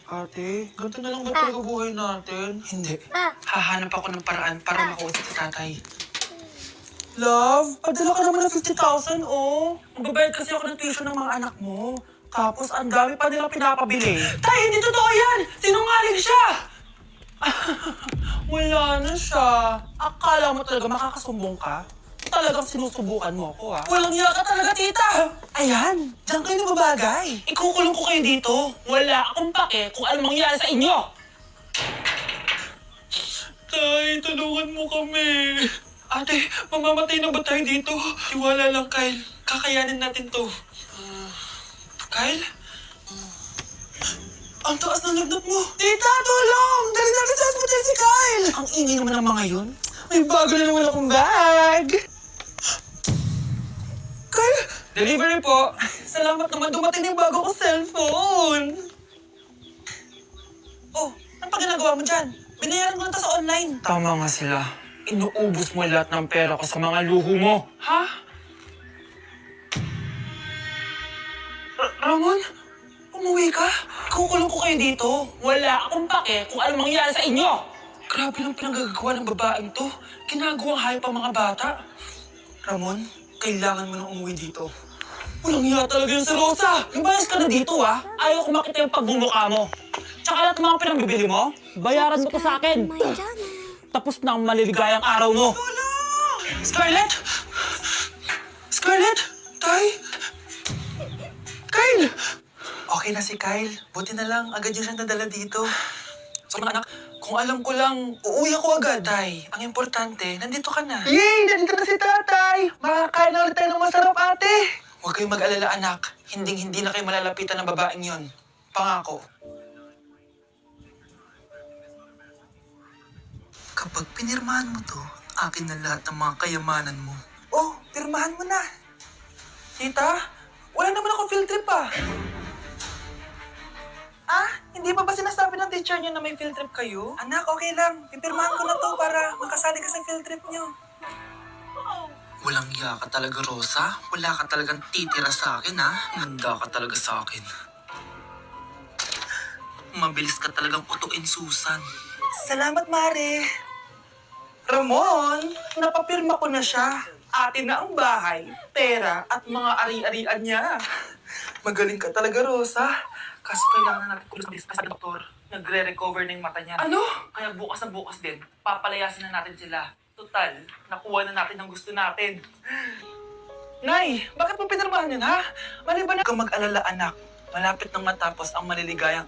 Ate, ganito na lang ba talaga buhay natin? Hindi. Hahanap ako ng paraan para makausap si tatay. Love, padala ka naman ng 50,000, oh. Magbabayad kasi ako ng tuition ng mga anak mo. Tapos, ang dami pa nilang pinapabili. Tay, hindi totoo yan! Sinungaling siya! Wala na siya. Akala mo talaga makakasumbong ka? Talagang sinusubukan mo ako, ha? Walang iya ka talaga, tita! Ayan, diyan kayo nababagay. Ikukulong ko kayo dito. Wala akong pake kung ano mangyari sa inyo. Tay, tulungan mo kami. Ate, mamamatay na ba tayo dito? Tiwala lang, Kyle. Kakayanin natin to. Kyle? Ang taas ng lagnat mo. Tita, tulong! Dali natin sa hospital si Kyle! Ang ingay naman ng mga yun. May bago na naman akong bag. Kyle! Delivery po. Salamat naman, dumating yung bago kong cellphone. Oh, ano pa ginagawa mo dyan? Binayaran ko na to sa online. Tama nga sila. Inuubos mo lahat ng pera ko sa mga luho mo. Ha? Ramon? Umuwi ka? Kukulong ko kayo dito. Wala akong pake kung ano mangyari sa inyo. Grabe lang pinanggagawa ng babaeng to. Ginagawang hayop ang mga bata. Ramon, kailangan mo nang umuwi dito. Walang hiya talaga yun si Rosa. Lumayas ka na dito, ha? Ayaw ko makita yung pagbumuka mo. Tsaka lahat ng mga pinangbibili mo, bayaran mo to sa akin. Tapos na ang maliligayang araw mo. Scarlett! Scarlett! Tay! Kyle! Okay na si Kyle. Buti na lang, agad yun siyang nadala dito. So mga anak, kung alam ko lang, uuwi ako agad. Tay, ang importante, nandito ka na. Yay! Nandito na si tatay! Makakain na ulit tayo ng masarap, ate! Huwag kayong mag-alala, anak. Hindi na kayo malalapitan ng babaeng yon. Pangako. Kapag pinirmahan mo to, akin na lahat ng mga kayamanan mo. Oh, pirmahan mo na. Tita, wala naman akong field trip pa. Hindi pa ba sinasabi ng teacher niyo na may field trip kayo? Anak, okay lang. Pipirmahan ko na to para makasali ka sa field trip niyo. Walang iya ka talaga, Rosa. Wala ka talagang titira sa akin, ha? Handa ka talaga sa akin. Mabilis ka talagang utuin, Susan. Salamat, Mare. Ramon, napapirma ko na siya. Atin na ang bahay, pera, at mga ari-arian niya. Magaling ka talaga, Rosa. Kaso kailangan na natin kulos ng discuss sa doktor. Nagre-recover na yung mata niya. Ano? Kaya bukas na bukas din, papalayasin na natin sila. Total, nakuha na natin ang gusto natin. Nay, bakit mo pinirmahan yun, ha? Mali ba na? Huwag kang mag-alala, anak. Malapit nang matapos ang maliligayang